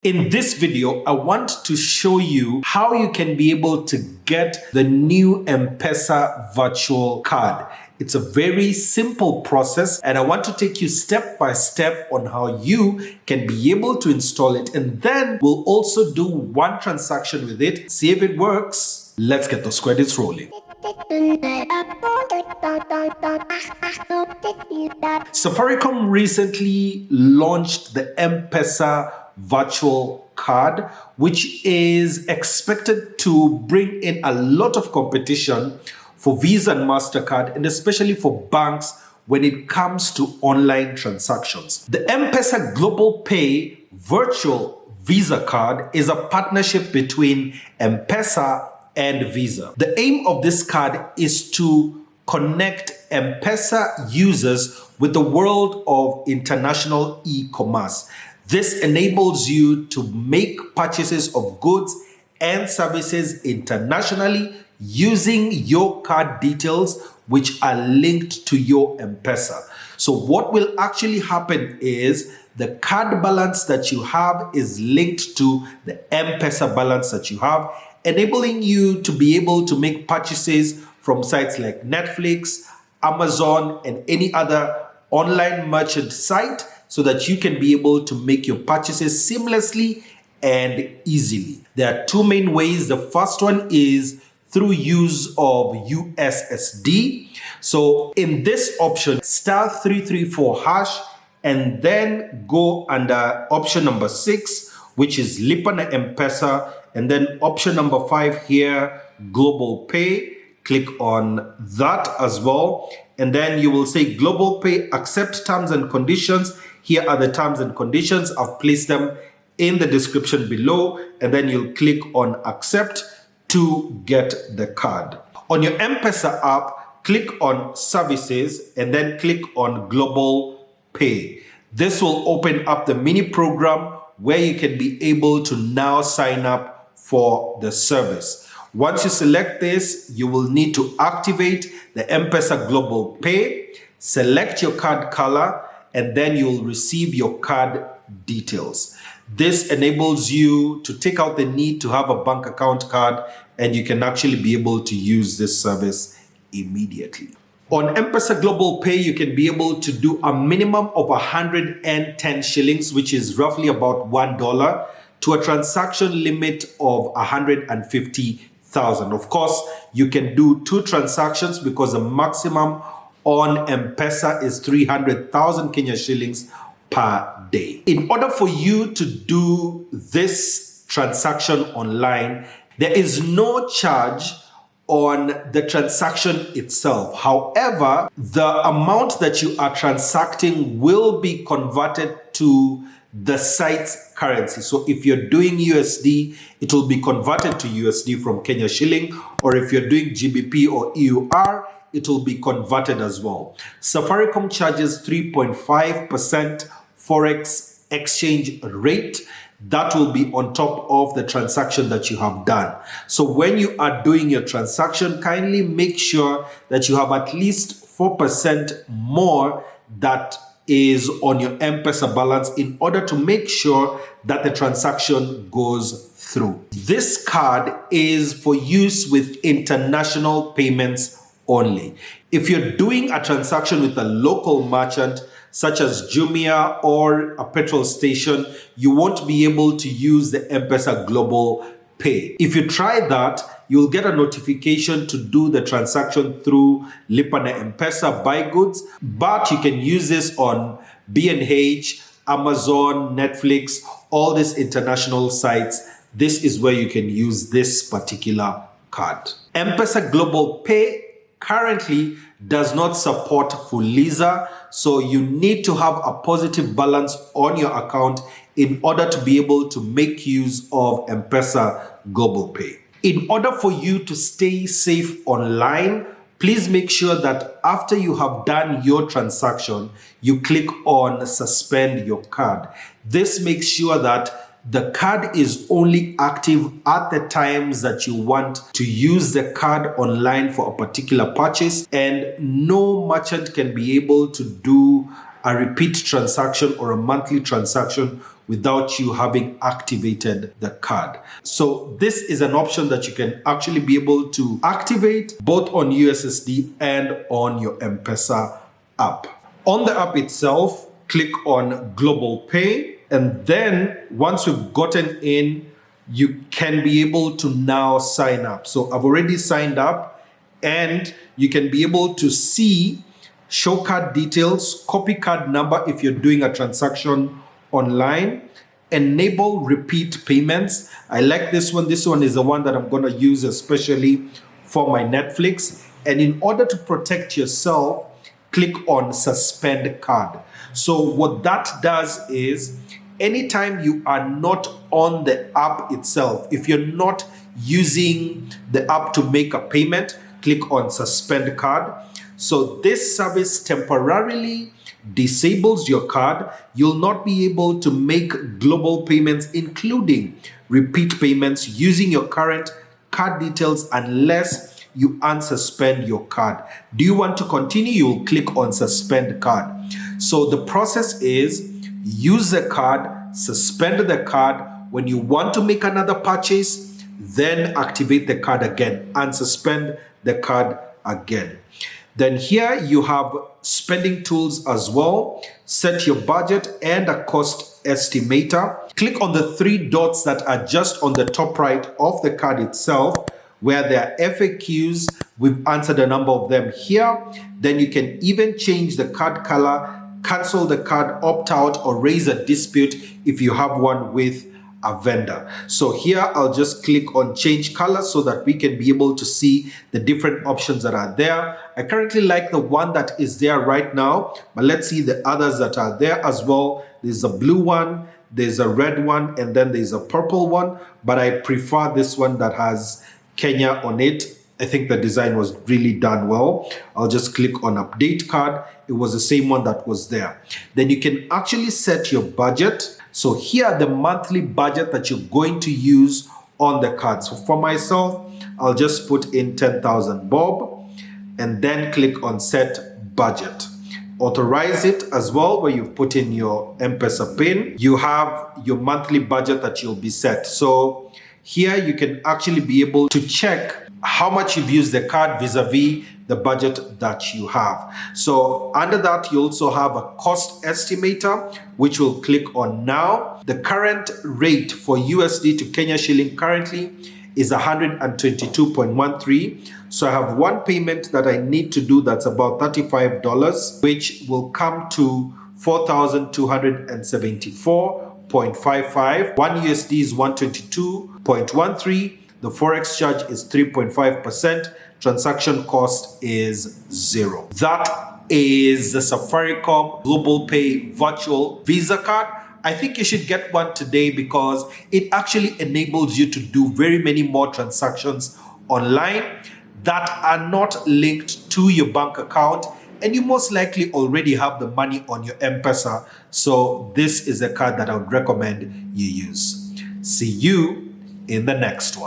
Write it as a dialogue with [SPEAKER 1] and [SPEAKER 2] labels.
[SPEAKER 1] In this video, I want to show you how you can be able to get the new M-Pesa virtual card. It's a very simple process, and I want to take you step by step on how you can be able to install it, and then we'll also do one transaction with it, see if it works. Let's get those credits rolling. Safaricom recently launched the M-Pesa virtual card, which is expected to bring in a lot of competition for Visa and MasterCard, and especially for banks when it comes to online transactions. The MPESA GlobalPay virtual Visa card is a partnership between M-Pesa and Visa. The aim of this card is to connect M-Pesa users with the world of international e-commerce. This enables you to make purchases of goods and services internationally using your card details, which are linked to your M-Pesa. So what will actually happen is the card balance that you have is linked to the M-Pesa balance that you have, enabling you to be able to make purchases from sites like Netflix, Amazon, and any other online merchant site, so that you can be able to make your purchases seamlessly and easily. There are two main ways. The first one is through use of USSD. So in this option, *334#, and then go under option number 6, which is Lipa na M-Pesa, and then option number 5 here, Global Pay. Click on that as well. And then you will say Global Pay, accept terms and conditions. Here are the terms and conditions. I've placed them in the description below. And then you'll click on accept to get the card. On your M-Pesa app, click on services and then click on Global Pay. This will open up the mini program where you can be able to now sign up for the service. Once you select this, you will need to activate the M-Pesa Global Pay, select your card color, and then you'll receive your card details. This enables you to take out the need to have a bank account card, and you can actually be able to use this service immediately. On M-Pesa Global Pay, you can be able to do a minimum of 110 shillings, which is roughly about $1, to a transaction limit of 150,000. Of course, you can do 2 transactions because the maximum on M-Pesa is 300,000 Kenya shillings per day. In order for you to do this transaction online, there is no charge on the transaction itself. However, the amount that you are transacting will be converted to the site's currency. So if you're doing USD, it will be converted to USD from Kenya shilling, or if you're doing GBP or EUR, it will be converted as well. Safaricom charges 3.5% Forex exchange rate. That will be on top of the transaction that you have done. So when you are doing your transaction, kindly make sure that you have at least 4% more that is on your M-Pesa balance in order to make sure that the transaction goes through. This card is for use with international payments only. If you're doing a transaction with a local merchant, such as Jumia or a petrol station, you won't be able to use the M-Pesa Global Pay. If you try that, you'll get a notification to do the transaction through Lipa na M-Pesa buy goods, but you can use this on B&H, Amazon, Netflix, all these international sites. This is where you can use this particular card. M-Pesa Global Pay currently does not support Fuliza, so you need to have a positive balance on your account in order to be able to make use of M-Pesa Global Pay. In order for you to stay safe online, please make sure that after you have done your transaction, you click on suspend your card. This makes sure that the card is only active at the times that you want to use the card online for a particular purchase, and no merchant can be able to do a repeat transaction or a monthly transaction without you having activated the card. So this is an option that you can actually be able to activate both on USSD and on your M-Pesa app. On the app itself, click on GlobalPay, and then once we've gotten in, you can be able to now sign up. So I've already signed up, and you can be able to see show card details, copy card number if you're doing a transaction online, enable repeat payments. I like this one. This one is the one that I'm going to use especially for my Netflix. And in order to protect yourself, click on suspend card. So what that does is anytime you are not on the app itself, if you're not using the app to make a payment, click on suspend card. So this service temporarily disables your card. You'll not be able to make global payments, including repeat payments, using your current card details unless you unsuspend your card. Do you want to continue? You'll click on suspend card. So the process is use the card, suspend the card. When you want to make another purchase, then activate the card again, unsuspend the card again. Then here you have spending tools as well. Set your budget and a cost estimator. Click on the three dots that are just on the top right of the card itself, where there are FAQs. We've answered a number of them here. Then you can even change the card color, cancel the card, opt out, or raise a dispute if you have one with a vendor. So here I'll just click on change color so that we can be able to see the different options that are there. I currently like the one that is there right now, but let's see the others that are there as well. There's a blue one, there's a red one, and then there's a purple one, but I prefer this one that has Kenya on it. I think the design was really done well. I'll just click on update card. It was the same one that was there. Then you can actually set your budget. So here the monthly budget that you're going to use on the card. So for myself, I'll just put in 10,000 bob and then click on set budget. Authorize it as well, where you've put in your M-Pesa PIN. You have your monthly budget that you'll be set. So here you can actually be able to check how much you've used the card vis-a-vis the budget that you have. So under that, you also have a cost estimator, which we'll click on now. The current rate for USD to Kenya shilling currently is 122.13. So I have one payment that I need to do that's about $35, which will come to 4,274.55. One USD is 122.13. The Forex charge is 3.5%. Transaction cost is 0. That is the Safaricom GlobalPay virtual Visa card. I think you should get one today because it actually enables you to do very many more transactions online that are not linked to your bank account, and you most likely already have the money on your M-Pesa. So this is a card that I would recommend you use. See you in the next one.